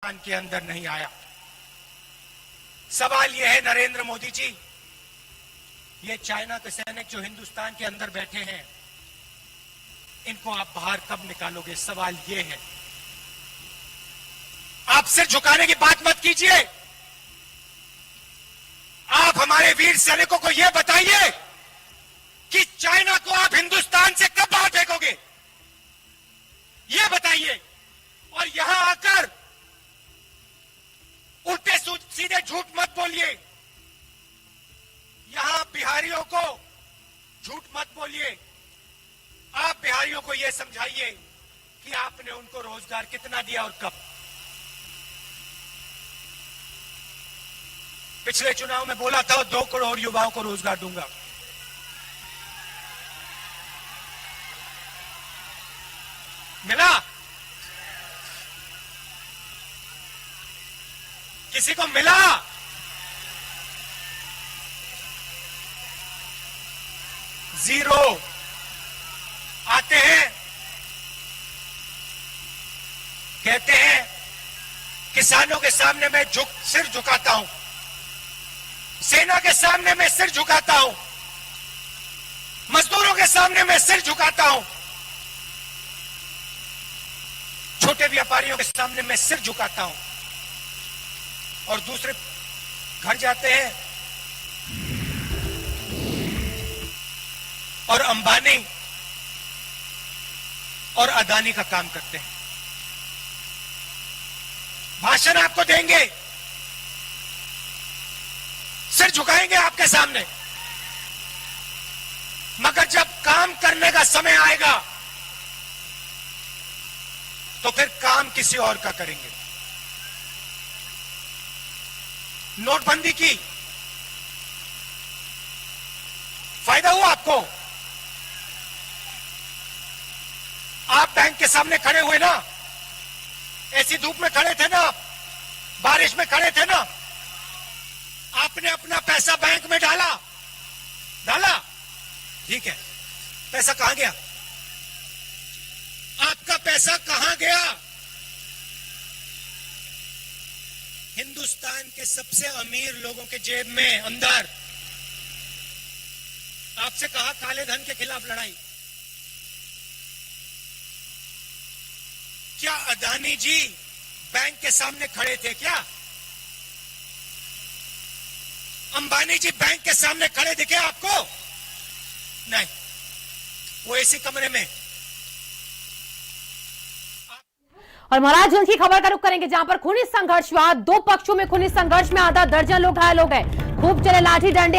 हिंदुस्तान के अंदर नहीं आया। सवाल यह है नरेंद्र मोदी जी, ये चाइना के सैनिक जो हिंदुस्तान के अंदर बैठे हैं, इनको आप बाहर कब निकालोगे? सवाल ये है। आप सिर झुकाने की बात मत कीजिए। आप हमारे वीर सैनिकों को यह बताइए कि चाइना को आप हिंदुस्तान से कब बाहर फेंकोगे, यह बताइए। और यहां आकर उल्टे सीधे झूठ मत बोलिए। यहां बिहारियों को झूठ मत बोलिए। आप बिहारियों को यह समझाइए कि आपने उनको रोजगार कितना दिया और कब। पिछले चुनाव में बोला था 2 करोड़ युवाओं को रोजगार दूंगा। मिला? किसी को मिला? जीरो। आते हैं, कहते हैं किसानों के सामने मैं सिर झुकाता हूं, सेना के सामने मैं सिर झुकाता हूं, मजदूरों के सामने मैं सिर झुकाता हूं, छोटे व्यापारियों के सामने मैं सिर झुकाता हूं। और दूसरे घर जाते हैं और अंबानी और अदानी का काम करते हैं। भाषण आपको देंगे, सिर झुकाएंगे आपके सामने, मगर जब काम करने का समय आएगा तो फिर काम किसी और का करेंगे। नोटबंदी की फायदा हुआ आपको? आप बैंक के सामने खड़े हुए ना, ऐसी धूप में खड़े थे ना, बारिश में खड़े थे ना, आपने अपना पैसा बैंक में डाला, ठीक है, पैसा कहां गया? आपका पैसा कहां गया? हिंदुस्तान के सबसे अमीर लोगों के जेब में अंदर। आपसे कहा काले धन के खिलाफ लड़ाई। क्या अदानी जी बैंक के सामने खड़े थे क्या? अंबानी जी बैंक के सामने खड़े दिखे आपको? नहीं, वो ऐसे कमरे में। और महाराज जल्द की खबर का रुख करेंगे जहां पर खूनी संघर्ष हुआ। 2 पक्षों में खूनी संघर्ष में आधा दर्जन लोग घायल हो गए। खूब चले लाठी डंडे।